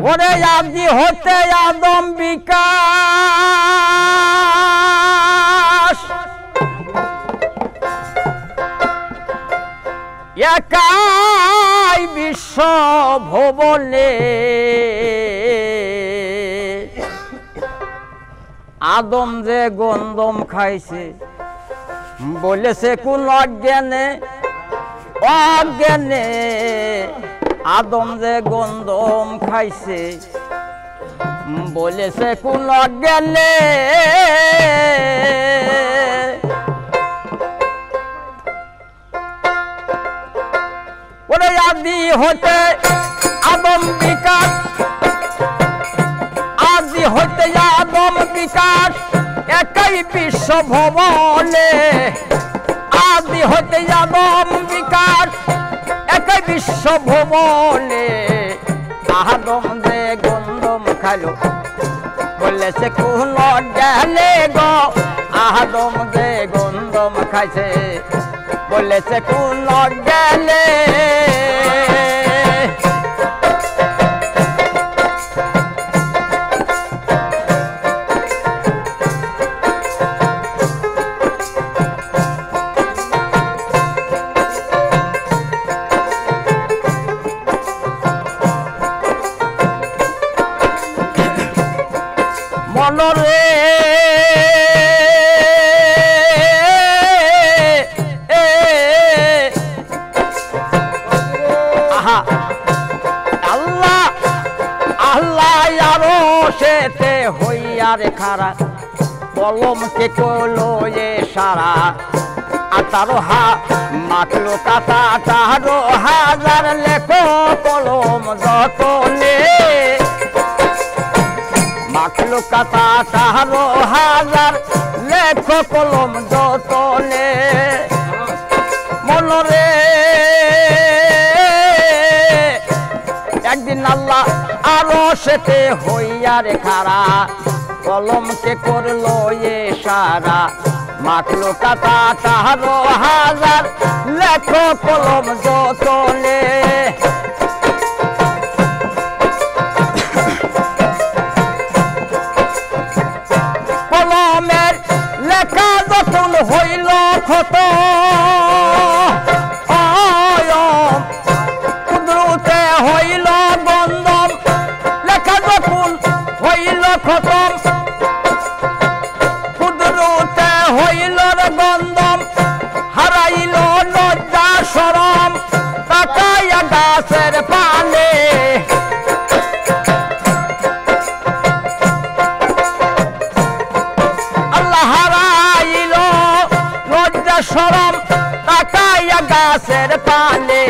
ওরে আদি হতে আদম বিকাশ একাই বিশ্ব ভুবনে আদম যে গন্ধম খাইছে বলেছে কোন অজ্ঞানে অজ্ঞানে আদম যে গন্ধম খাইছে বলেছে কোন অজ্ঞানে ওরে আদি হতে আদম বিকাশ আদি হতে আদম বিকাশ একাই বিশ্ব ভুবনে আদি হতে আদম বিকাশ একাই বিশ্ব ভুবনে আদম যে গন্ধম খাইলো বলেছে কোন জ্ঞানে গো আদম যে গন্ধম খাইছে বলেছে কোন জ্ঞানে মনরে আল্লাহ আল্লাহ আরো সেতে হইয়ার খারা কলমকে কলো এ সারা আর তারো মাতলো কাতা তারো হাজার লেখো কলম যতনে মাখলো কাতা তারো হাজার লেখো কলম যতনে মনরে একদিন আল্লাহ আরো সেতে হইয়ার খারা কলমকে করলো এ সারা মাখলো কাতা তারো হাজার লেখো কলম যতনে কলমের লেখা যখন হইল ক্ষত কুদরতে হইল গন্ধম লেখা যখন হইল খতম কুদরতে হইল গন্ধম হারাইল লজ্জা শরম তাকাইয়া গাছের পানে আল্লাহ হারাইল লজ্জা শরম তাকাইয়া গাছের পানে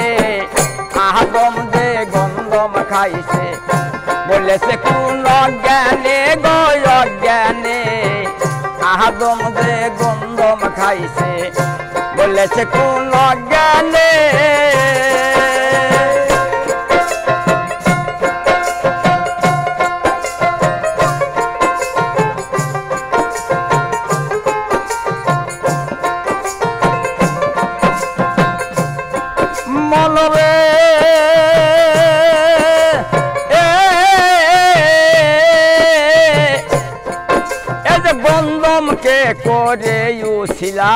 আদম যে গন্ধম খাইছে বলেছে কোন জ্ঞানে গো অজ্ঞানে আদম যে গন্ধম খাইছে বলেছে কোন জ্ঞানে মনরে গন্ধমকে করে উছিলা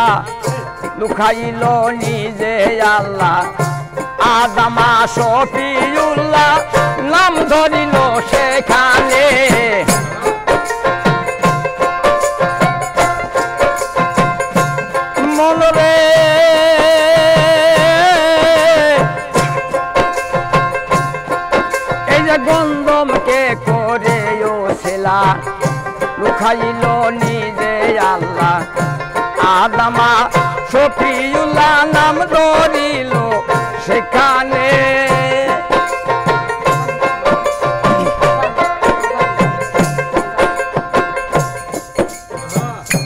লুকাইল নিজে আল্লাহ আদামা শফিউল্লাহ নাম ধরিল সেখানে মনরে এই যে গন্ধমকে করে উছিলা লুকাইল নিজে আল্লাহ আদামা শফিউল্লাহ নাম ধরিল সেখানে